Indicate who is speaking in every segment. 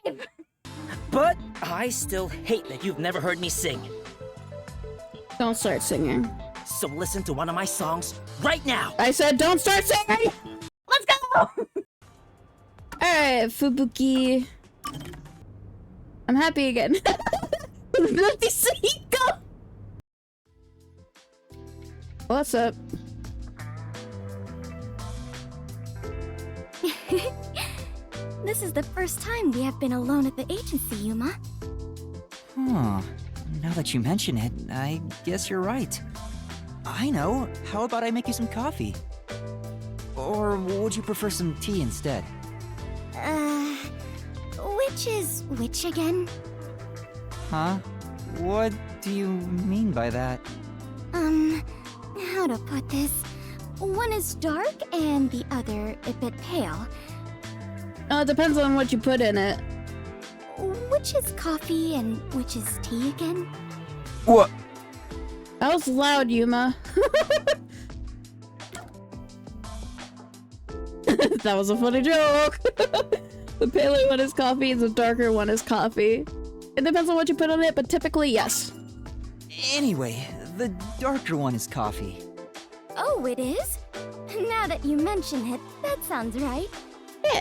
Speaker 1: alive!
Speaker 2: But I still hate that you've never heard me sing.
Speaker 3: Don't start singing.
Speaker 2: So listen to one of my songs right now!
Speaker 3: I said don't start singing!
Speaker 1: Let's go!
Speaker 3: Alright, Fubuki. I'm happy again. What's up?
Speaker 4: This is the first time we have been alone at the agency, Yuma.
Speaker 5: Huh. Now that you mention it, I guess you're right. I know. How about I make you some coffee? Or would you prefer some tea instead?
Speaker 4: Which is which again?
Speaker 5: Huh? What do you mean by that?
Speaker 4: How to put this? One is dark and the other a bit pale.
Speaker 3: It depends on what you put in it.
Speaker 4: Which is coffee and which is tea again?
Speaker 5: What?
Speaker 3: That was loud, Yuma. That was a funny joke. The paler one is coffee, the darker one is coffee. It depends on what you put on it, but typically, yes.
Speaker 5: Anyway, the darker one is coffee.
Speaker 4: Oh, it is? Now that you mention it, that sounds right.
Speaker 3: Yeah.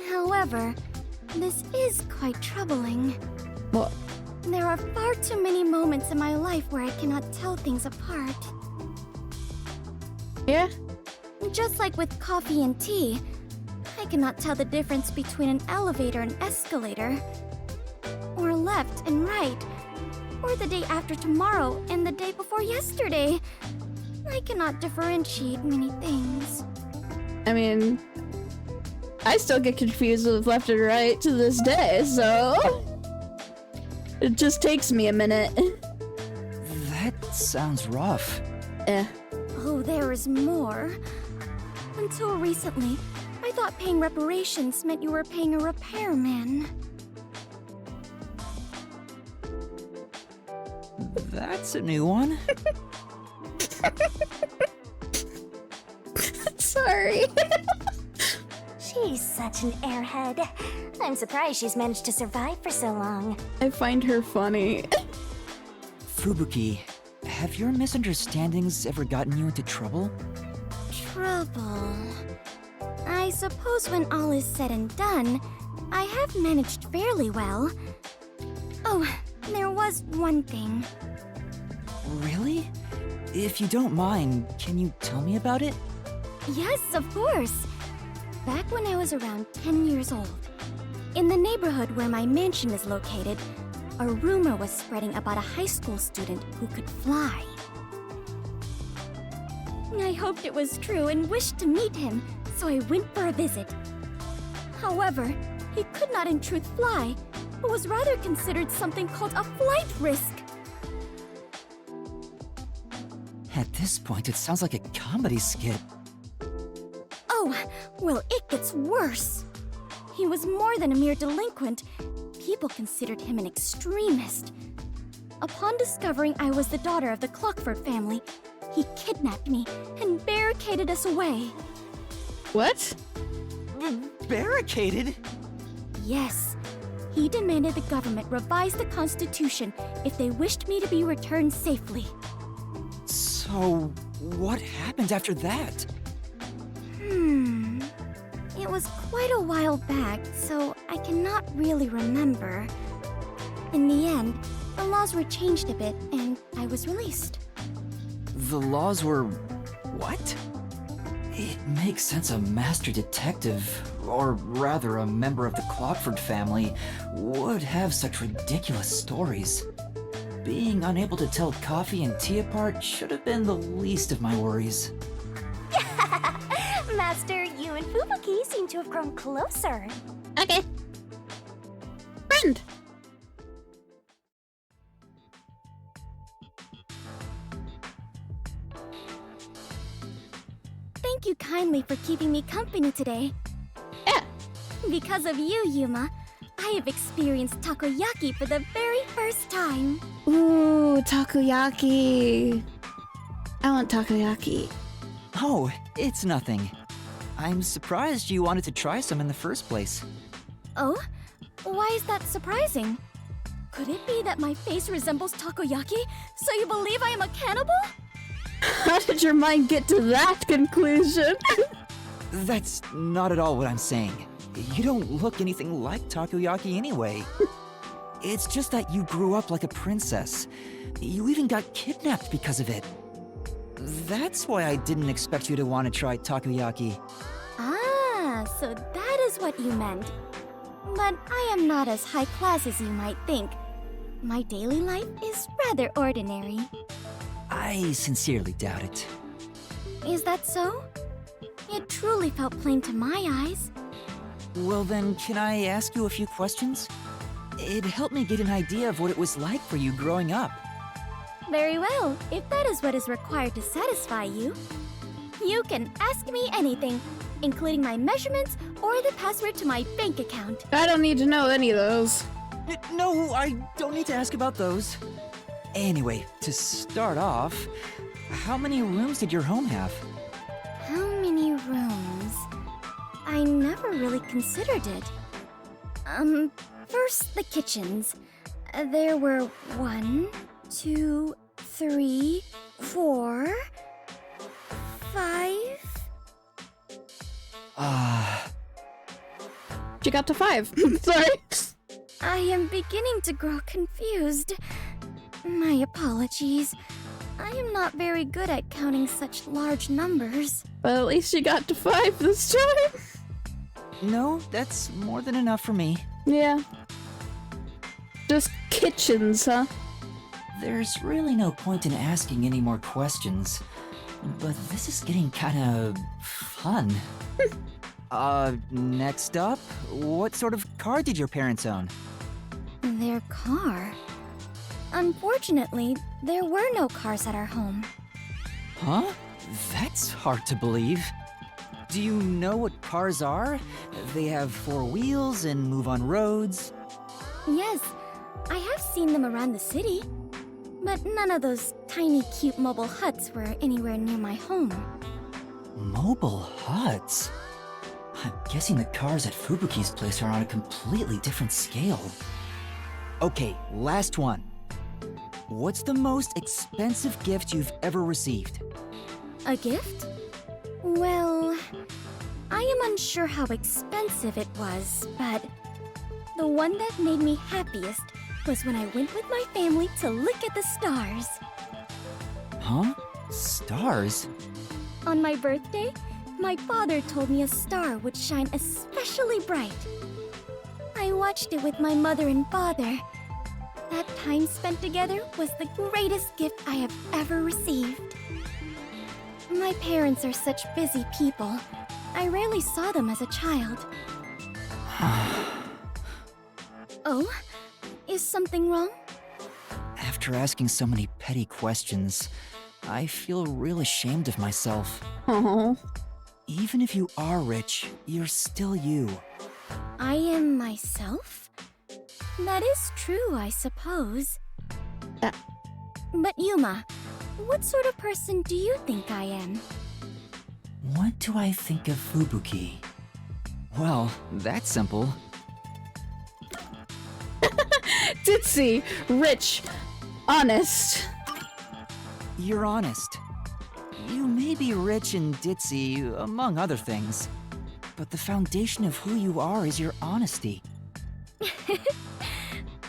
Speaker 4: However, this is quite troubling.
Speaker 3: What?
Speaker 4: There are far too many moments in my life where I cannot tell things apart.
Speaker 3: Yeah?
Speaker 4: Just like with coffee and tea, I cannot tell the difference between an elevator and escalator, or left and right, or the day after tomorrow and the day before yesterday. I cannot differentiate many things.
Speaker 3: I mean, I still get confused with left and right to this day, so... It just takes me a minute.
Speaker 5: That sounds rough.
Speaker 4: Oh, there is more. Until recently, I thought paying reparations meant you were paying a repairman.
Speaker 5: That's a new one.
Speaker 3: Sorry.
Speaker 1: She's such an airhead. I'm surprised she's managed to survive for so long.
Speaker 3: I find her funny.
Speaker 5: Fubuki, have your misunderstandings ever gotten you into trouble?
Speaker 4: Trouble. I suppose when all is said and done, I have managed fairly well. Oh, there was one thing.
Speaker 5: Really? If you don't mind, can you tell me about it?
Speaker 4: Yes, of course. Back when I was around 10 years old, in the neighborhood where my mansion is located, a rumor was spreading about a high school student who could fly. I hoped it was true and wished to meet him, so I went for a visit. However, he could not in truth fly, but was rather considered something called a flight risk.
Speaker 5: At this point, it sounds like a comedy skit.
Speaker 4: Oh, well, it gets worse. He was more than a mere delinquent. People considered him an extremist. Upon discovering I was the daughter of the Clockford family, he kidnapped me and barricaded us away.
Speaker 3: What?
Speaker 5: Barricaded?
Speaker 4: Yes. He demanded the government revise the Constitution if they wished me to be returned safely.
Speaker 5: So, what happened after that?
Speaker 4: It was quite a while back, so I cannot really remember. In the end, the laws were changed a bit, and I was released.
Speaker 5: The laws were... what? It makes sense a master detective, or rather a member of the Clockford family, would have such ridiculous stories. Being unable to tell coffee and tea apart should have been the least of my worries.
Speaker 1: Master, you and Fubuki seem to have grown closer.
Speaker 3: Okay. Friend!
Speaker 4: Thank you kindly for keeping me company today.
Speaker 3: Yeah.
Speaker 4: Because of you, Yuma, I have experienced takoyaki for the very first time.
Speaker 3: Ooh, takoyaki. I want takoyaki.
Speaker 5: Oh, it's nothing. I'm surprised you wanted to try some in the first place.
Speaker 4: Oh? Why is that surprising? Could it be that my face resembles takoyaki, so you believe I am a cannibal?
Speaker 3: How did your mind get to that conclusion?
Speaker 5: That's not at all what I'm saying. You don't look anything like takoyaki anyway. It's just that you grew up like a princess. You even got kidnapped because of it. That's why I didn't expect you to want to try takoyaki.
Speaker 4: Ah, so that is what you meant. But I am not as high class as you might think. My daily life is rather ordinary.
Speaker 5: I sincerely doubt it.
Speaker 4: Is that so? It truly felt plain to my eyes.
Speaker 5: Well then, can I ask you a few questions? It helped me get an idea of what it was like for you growing up.
Speaker 4: Very well, if that is what is required to satisfy you. You can ask me anything, including my measurements or the password to my bank account.
Speaker 3: I don't need to know any of those.
Speaker 5: No, I don't need to ask about those. Anyway, to start off, how many rooms did your home have?
Speaker 4: How many rooms? I never really considered it. First the kitchens. There were 1, 2, 3, 4, 5.
Speaker 3: She got to 5. Sorry.
Speaker 4: I am beginning to grow confused. My apologies. I am not very good at counting such large numbers.
Speaker 3: But at least she got to 5 this time.
Speaker 5: No, that's more than enough for me.
Speaker 3: Yeah. Just kitchens, huh?
Speaker 5: There's really no point in asking any more questions, but this is getting kinda fun. Next up, what sort of car did your parents own?
Speaker 4: Their car? Unfortunately, there were no cars at our home.
Speaker 5: Huh? That's hard to believe. Do you know what cars are? They have 4 wheels and move on roads.
Speaker 4: Yes, I have seen them around the city. But none of those tiny cute mobile huts were anywhere near my home.
Speaker 5: Mobile huts? I'm guessing the cars at Fubuki's place are on a completely different scale. Okay, last one. What's the most expensive gift you've ever received?
Speaker 4: A gift? Well, I am unsure how expensive it was, but the one that made me happiest was when I went with my family to look at the stars.
Speaker 5: Huh? Stars?
Speaker 4: On my birthday, my father told me a star would shine especially bright. I watched it with my mother and father. That time spent together was the greatest gift I have ever received. My parents are such busy people. I rarely saw them as a child. Oh? Is something wrong?
Speaker 5: After asking so many petty questions, I feel real ashamed of myself.
Speaker 3: Oh.
Speaker 5: Even if you are rich, you're still you.
Speaker 4: I am myself? That is true, I suppose. But Yuma, what sort of person do you think I am?
Speaker 5: What do I think of Fubuki? Well, that's simple.
Speaker 3: Ditzy, rich, honest.
Speaker 5: You're honest. You may be rich and ditzy, among other things, but the foundation of who you are is your honesty.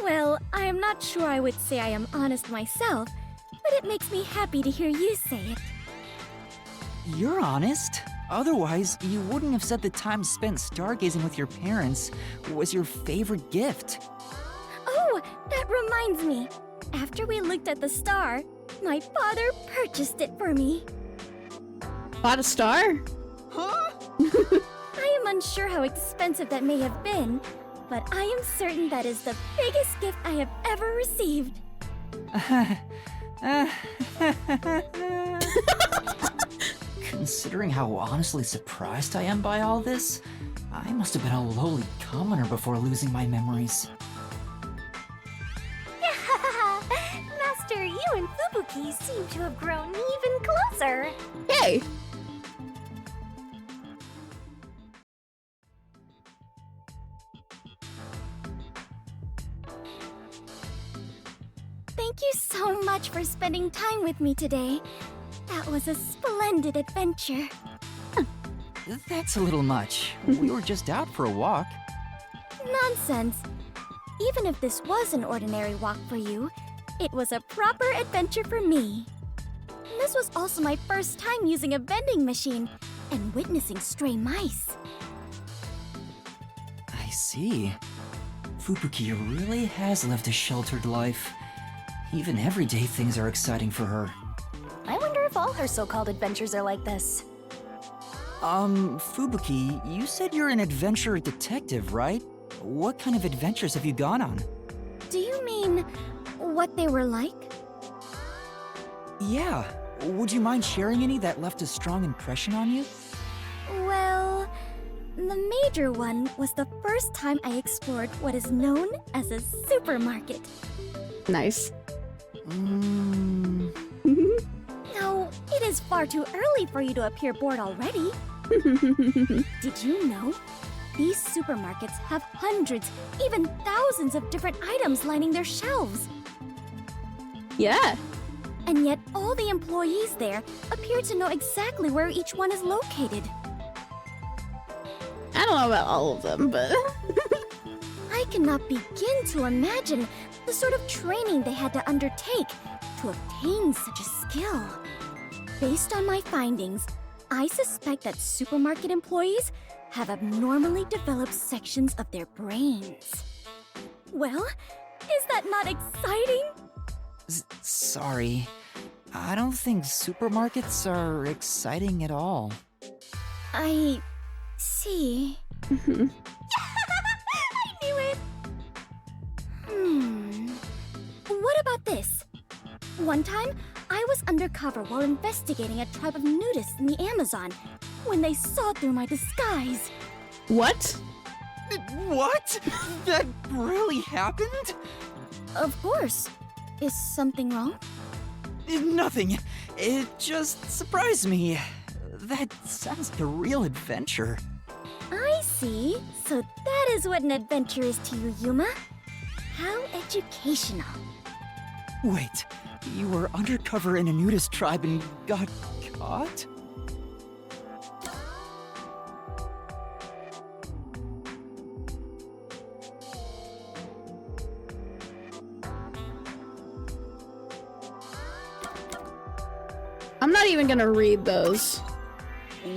Speaker 4: Well, I am not sure I would say I am honest myself, but it makes me happy to hear you say it.
Speaker 5: You're honest. Otherwise, you wouldn't have said the time spent stargazing with your parents was your favorite gift.
Speaker 4: Oh, that reminds me. After we looked at the star, my father purchased it for me.
Speaker 3: Bought a star?
Speaker 5: Huh?
Speaker 4: I am unsure how expensive that may have been, but I am certain that is the biggest gift I have ever received.
Speaker 5: Considering how honestly surprised I am by all this, I must have been a lowly commoner before losing my memories.
Speaker 1: Master, you and Fubuki seem to have grown even closer.
Speaker 3: Yay!
Speaker 4: Thank you so much for spending time with me today. That was a splendid adventure.
Speaker 5: That's a little much. We were just out for a walk.
Speaker 4: Nonsense. Even if this was an ordinary walk for you, it was a proper adventure for me. This was also my first time using a vending machine and witnessing stray mice.
Speaker 5: I see. Fubuki really has lived a sheltered life. Even everyday things are exciting for her.
Speaker 1: I wonder if all her so-called adventures are like this.
Speaker 5: Fubuki, you said you're an adventure detective, right? What kind of adventures have you gone on?
Speaker 4: Do you mean what they were like?
Speaker 5: Yeah. Would you mind sharing any that left a strong impression on you?
Speaker 4: Well, the major one was the first time I explored what is known as a supermarket.
Speaker 3: Nice.
Speaker 4: No, it is far too early for you to appear bored already. Did you know? These supermarkets have hundreds, even thousands of different items lining their shelves.
Speaker 3: Yeah.
Speaker 4: And yet all the employees there appear to know exactly where each one is located.
Speaker 3: I don't know about all of them, but...
Speaker 4: I cannot begin to imagine the sort of training they had to undertake to obtain such a skill. Based on my findings, I suspect that supermarket employees have abnormally developed sections of their brains. Well, is that not exciting?
Speaker 5: Sorry. I don't think supermarkets are exciting at all.
Speaker 4: I see. I knew it! What about this? One time, I was undercover while investigating a tribe of nudists in the Amazon when they saw through my disguise.
Speaker 3: What?
Speaker 5: What? That really happened?
Speaker 4: Of course. Is something wrong?
Speaker 5: Nothing. It just surprised me. That sounds like a real adventure.
Speaker 4: I see. So that is what an adventure is to you, Yuma. How educational.
Speaker 5: Wait, you were undercover in a nudist tribe and got caught?
Speaker 3: I'm not even gonna read those.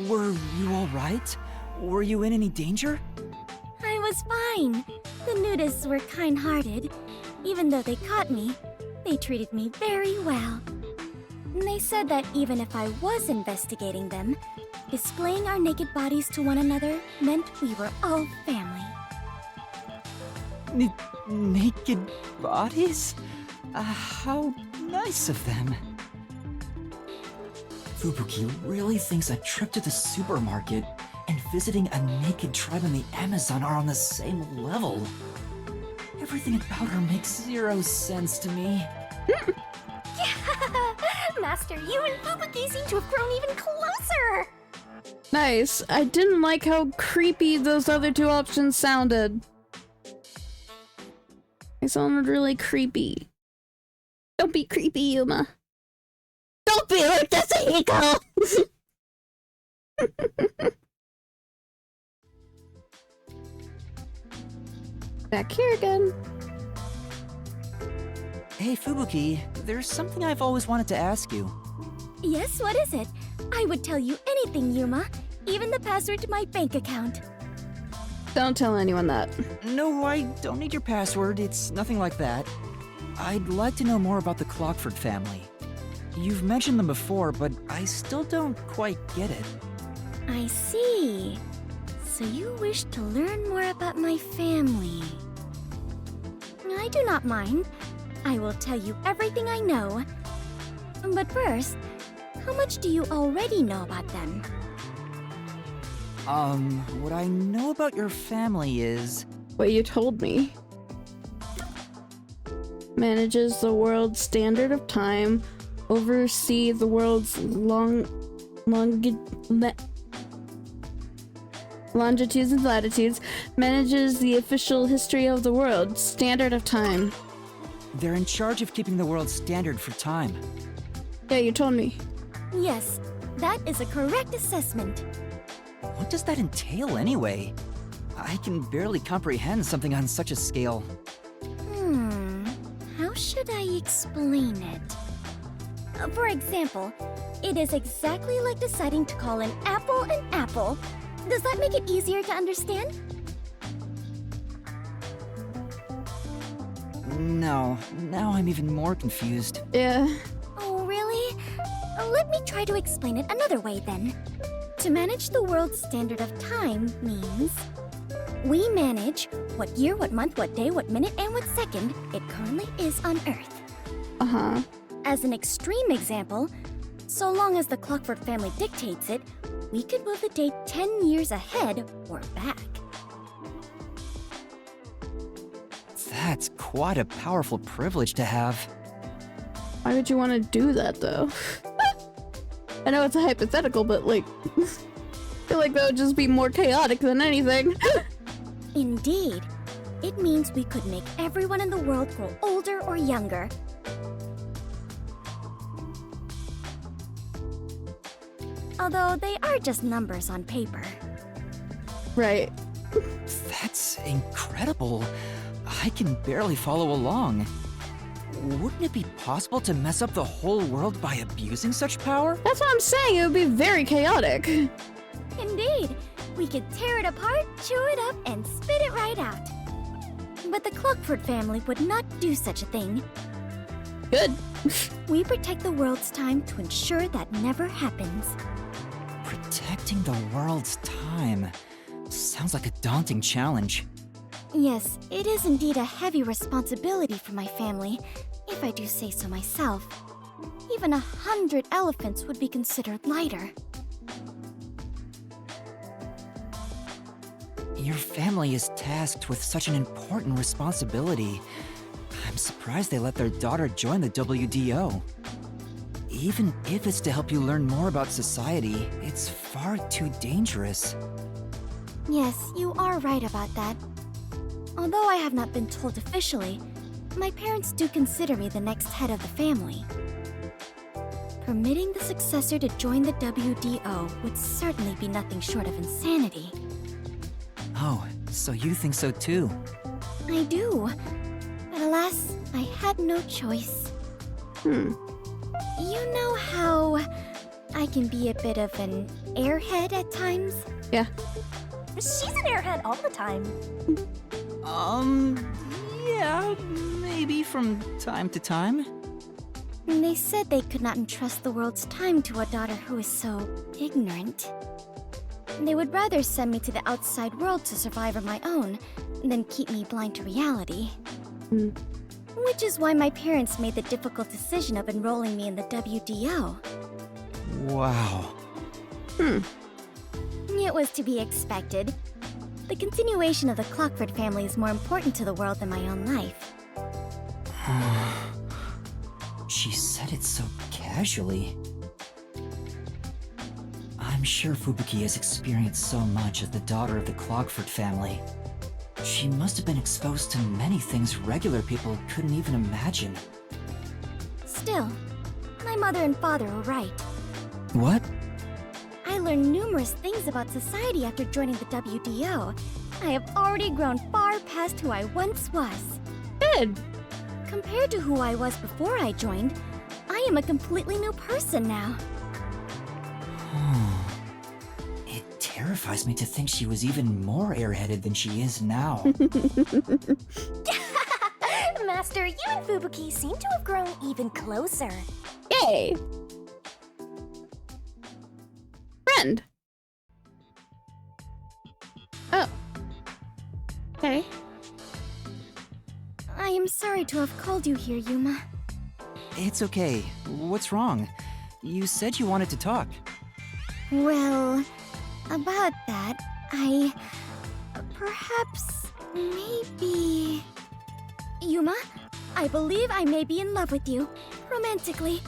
Speaker 5: Were you alright? Were you in any danger?
Speaker 4: I was fine. The nudists were kind-hearted. Even though they caught me, they treated me very well. They said that even if I was investigating them, displaying our naked bodies to one another meant we were all family.
Speaker 5: Naked bodies? How nice of them. Fubuki really thinks a trip to the supermarket and visiting a naked tribe in the Amazon are on the same level. Everything about her makes zero sense to me.
Speaker 1: Master, you and Fubuki seem to have grown even closer!
Speaker 3: Nice. I didn't like how creepy those other two options sounded. They sounded really creepy. Don't be creepy, Yuma. Don't be like this, Hiko! Back here again.
Speaker 5: Hey Fubuki, there's something I've always wanted to ask you.
Speaker 4: Yes, what is it? I would tell you anything, Yuma. Even the password to my bank account.
Speaker 3: Don't tell anyone that.
Speaker 5: No, I don't need your password, it's nothing like that. I'd like to know more about the Clockford family. You've mentioned them before, but I still don't quite get it.
Speaker 4: I see. So you wish to learn more about my family. I do not mind. I will tell you everything I know. But first, how much do you already know about them?
Speaker 5: What I know about your family is...
Speaker 3: What you told me. Manages the world's standard of time, oversee the world's longitudes and latitudes, manages the official history of the world, standard of time.
Speaker 5: They're in charge of keeping the world's standard for time.
Speaker 3: Yeah, you told me.
Speaker 4: Yes, that is a correct assessment.
Speaker 5: What does that entail anyway? I can barely comprehend something on such a scale.
Speaker 4: How should I explain it? For example, it is exactly like deciding to call an apple an apple. Does that make it easier to understand?
Speaker 5: No, now I'm even more confused.
Speaker 3: Yeah.
Speaker 4: Oh, really? Let me try to explain it another way then. To manage the world's standard of time means we manage what year, what month, what day, what minute, and what second it currently is on Earth.
Speaker 3: Uh-huh.
Speaker 4: As an extreme example, so long as the Clockford family dictates it, we could move the date 10 years ahead or back.
Speaker 5: That's quite a powerful privilege to have.
Speaker 3: Why would you want to do that, though? I know it's a hypothetical, but, like... I feel like that would just be more chaotic than anything.
Speaker 4: Indeed. It means we could make everyone in the world grow older or younger. Although they are just numbers on paper.
Speaker 3: Right.
Speaker 5: That's incredible. I can barely follow along. Wouldn't it be possible to mess up the whole world by abusing such power?
Speaker 3: That's what I'm saying, it would be very chaotic.
Speaker 4: Indeed. We could tear it apart, chew it up, and spit it right out. But the Clockford family would not do such a thing.
Speaker 3: Good.
Speaker 4: We protect the world's time to ensure that never happens.
Speaker 5: Protecting the world's time. Sounds like a daunting challenge.
Speaker 4: Yes, it is indeed a heavy responsibility for my family, if I do say so myself. Even 100 elephants would be considered lighter.
Speaker 5: Your family is tasked with such an important responsibility. I'm surprised they let their daughter join the WDO. Even if it's to help you learn more about society, it's far too dangerous.
Speaker 4: Yes, you are right about that. Although I have not been told officially, my parents do consider me the next head of the family. Permitting the successor to join the WDO would certainly be nothing short of insanity.
Speaker 5: Oh, so you think so too?
Speaker 4: I do. But alas, I had no choice. You know how I can be a bit of an airhead at times?
Speaker 3: Yeah.
Speaker 1: She's an airhead all the time.
Speaker 5: Yeah, maybe from time to time.
Speaker 4: They said they could not entrust the world's time to a daughter who is so ignorant. They would rather send me to the outside world to survive on my own than keep me blind to reality. Which is why my parents made the difficult decision of enrolling me in the WDO.
Speaker 5: Wow.
Speaker 4: It was to be expected. The continuation of the Clockford family is more important to the world than my own life.
Speaker 5: She said it so casually. I'm sure Fubuki has experienced so much as the daughter of the Clockford family. She must have been exposed to many things regular people couldn't even imagine.
Speaker 4: Still, my mother and father were right.
Speaker 5: What?
Speaker 4: I learned numerous things about society after joining the WDO. I have already grown far past who I once was.
Speaker 3: Good.
Speaker 4: Compared to who I was before I joined, I am a completely new person now.
Speaker 5: It terrifies me to think she was even more airheaded than she is now.
Speaker 1: Master, you and Fubuki seem to have grown even closer.
Speaker 3: Yay. Friend. Oh. Okay.
Speaker 4: I am sorry to have called you here, Yuma.
Speaker 5: It's okay. What's wrong? You said you wanted to talk.
Speaker 4: Well, about that, perhaps, maybe... Yuma, I believe I may be in love with you, romantically.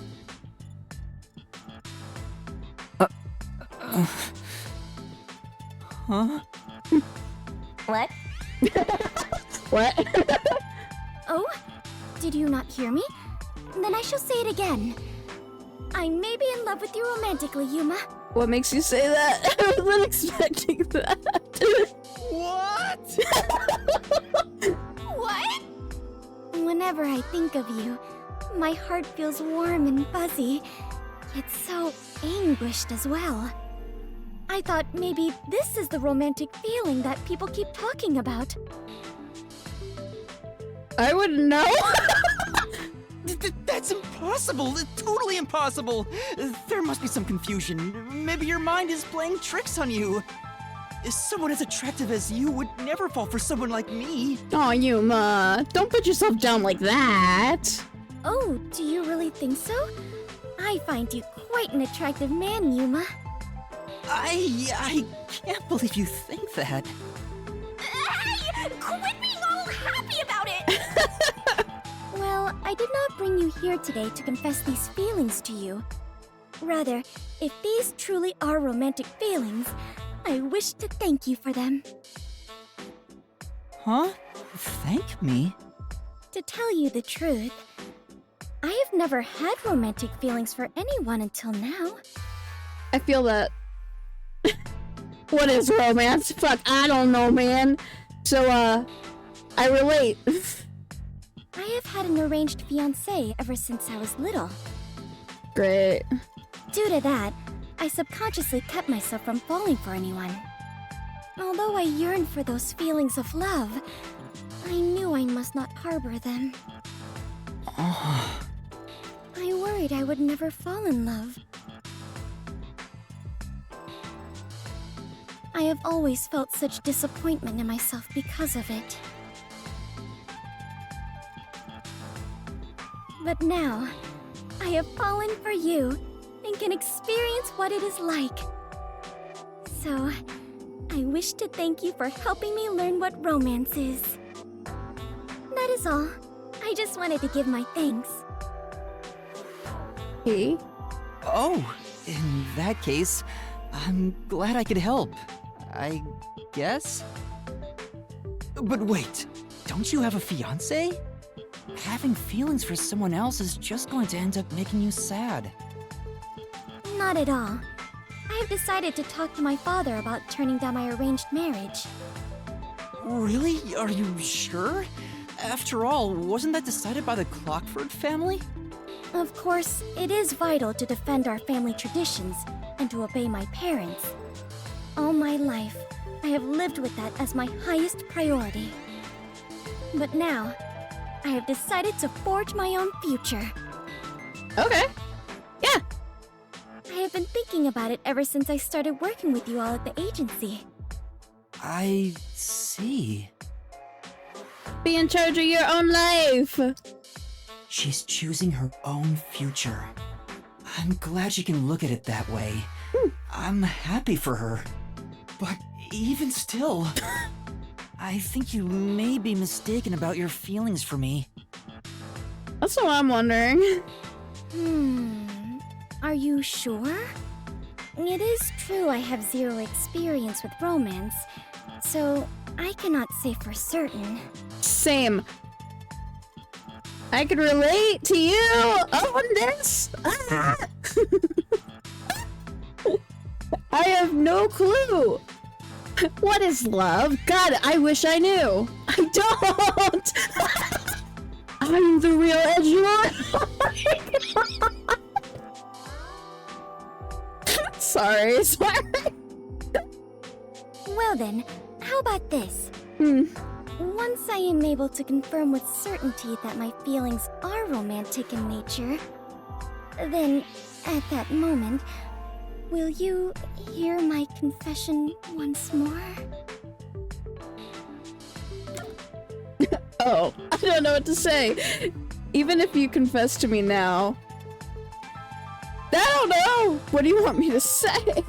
Speaker 5: Huh?
Speaker 1: What?
Speaker 3: What?
Speaker 4: Oh? Do Did you not hear me? Then I shall say it again. I may be in love with you romantically, Yuma.
Speaker 3: What makes you say that? I wasn't expecting that.
Speaker 2: What?
Speaker 4: What? Whenever I think of you, my heart feels warm and fuzzy, yet so anguished as well. I thought maybe this is the romantic feeling that people keep talking about.
Speaker 3: I wouldn't know.
Speaker 5: That's impossible! Totally impossible! There must be some confusion. Maybe your mind is playing tricks on you. Someone as attractive as you would never fall for someone like me.
Speaker 3: Aw, Yuma, don't put yourself down like that.
Speaker 4: Oh, do you really think so? I find you quite an attractive man, Yuma.
Speaker 5: I can't believe you think that.
Speaker 4: Hey! Quit being all happy about it! Well, I did not bring you here today to confess these feelings to you. Rather, if these truly are romantic feelings, I wish to thank you for them.
Speaker 5: Huh? Thank me?
Speaker 4: To tell you the truth, I have never had romantic feelings for anyone until now.
Speaker 3: I feel that. What is romance? Fuck, I don't know, man. So, I relate.
Speaker 4: I have had an arranged fiancé ever since I was little.
Speaker 3: Great.
Speaker 4: Due to that, I subconsciously kept myself from falling for anyone. Although I yearned for those feelings of love, I knew I must not harbor them.
Speaker 5: Oh.
Speaker 4: I worried I would never fall in love. I have always felt such disappointment in myself because of it. But now, I have fallen for you and can experience what it is like. So, I wish to thank you for helping me learn what romance is. That is all. I just wanted to give my thanks.
Speaker 3: Hey?
Speaker 5: Oh, in that case, I'm glad I could help. I guess? But wait, don't you have a fiancé? Having feelings for someone else is just going to end up making you sad.
Speaker 4: Not at all. I have decided to talk to my father about turning down my arranged marriage.
Speaker 5: Really? Are you sure? After all, wasn't that decided by the Clockford family?
Speaker 4: Of course, it is vital to defend our family traditions and to obey my parents. All my life, I have lived with that as my highest priority. But now, I have decided to forge my own future.
Speaker 3: Okay. Yeah.
Speaker 4: I have been thinking about it ever since I started working with you all at the agency.
Speaker 5: I see.
Speaker 3: Be in charge of your own life.
Speaker 5: She's choosing her own future. I'm glad she can look at it that way. I'm happy for her. But even still, I think you may be mistaken about your feelings for me.
Speaker 3: That's what I'm wondering.
Speaker 4: Are you sure? It is true I have zero experience with romance, so I cannot say for certain.
Speaker 3: Same. I could relate to you on this. I have no clue. What is love? God, I wish I knew. I don't. I'm the real edgelord. Sorry.
Speaker 4: Well then, how about this? Once I am able to confirm with certainty that my feelings are romantic in nature, then, at that moment, will you hear my confession once more?
Speaker 3: Oh, I don't know what to say. Even if you confess to me now, I don't know. What do you want me to say?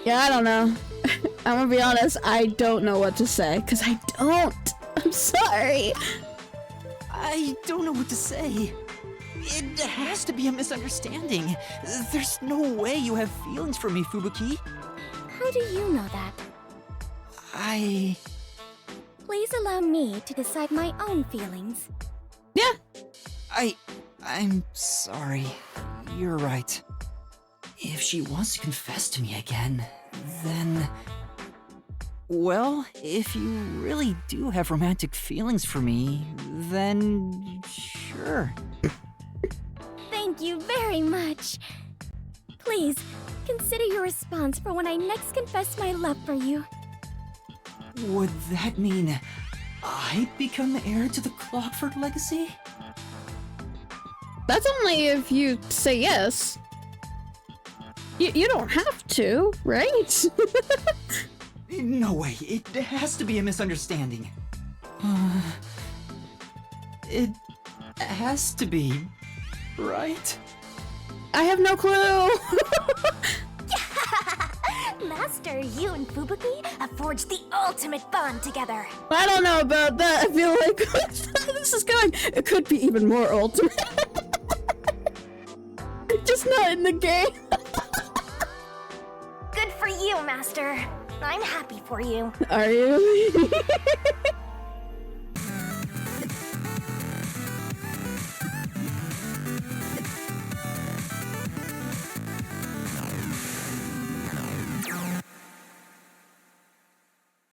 Speaker 3: Yeah, I don't know. I'm gonna be honest, I don't know what to say, because I don't. I'm sorry.
Speaker 5: I don't know what to say. It has to be a misunderstanding. There's no way you have feelings for me, Fubuki.
Speaker 4: How do you know that?
Speaker 5: I...
Speaker 4: Please allow me to decide my own feelings.
Speaker 3: Yeah.
Speaker 5: I'm sorry. You're right. If she wants to confess to me again, then... Well, if you really do have romantic feelings for me, then... sure.
Speaker 4: Thank you very much. Please, consider your response for when I next confess my love for you.
Speaker 5: Would that mean I become heir to the Clockford legacy?
Speaker 3: That's only if you say yes. You don't have to, right?
Speaker 5: No way, it has to be a misunderstanding. It has to be, right?
Speaker 3: I have no clue.
Speaker 1: Master, you and Fubuki have forged the ultimate bond together.
Speaker 3: I don't know about that. I feel like this is going. It could be even more ultimate. Just not in the game.
Speaker 1: Good for you, Master. I'm happy for you.
Speaker 3: Are you?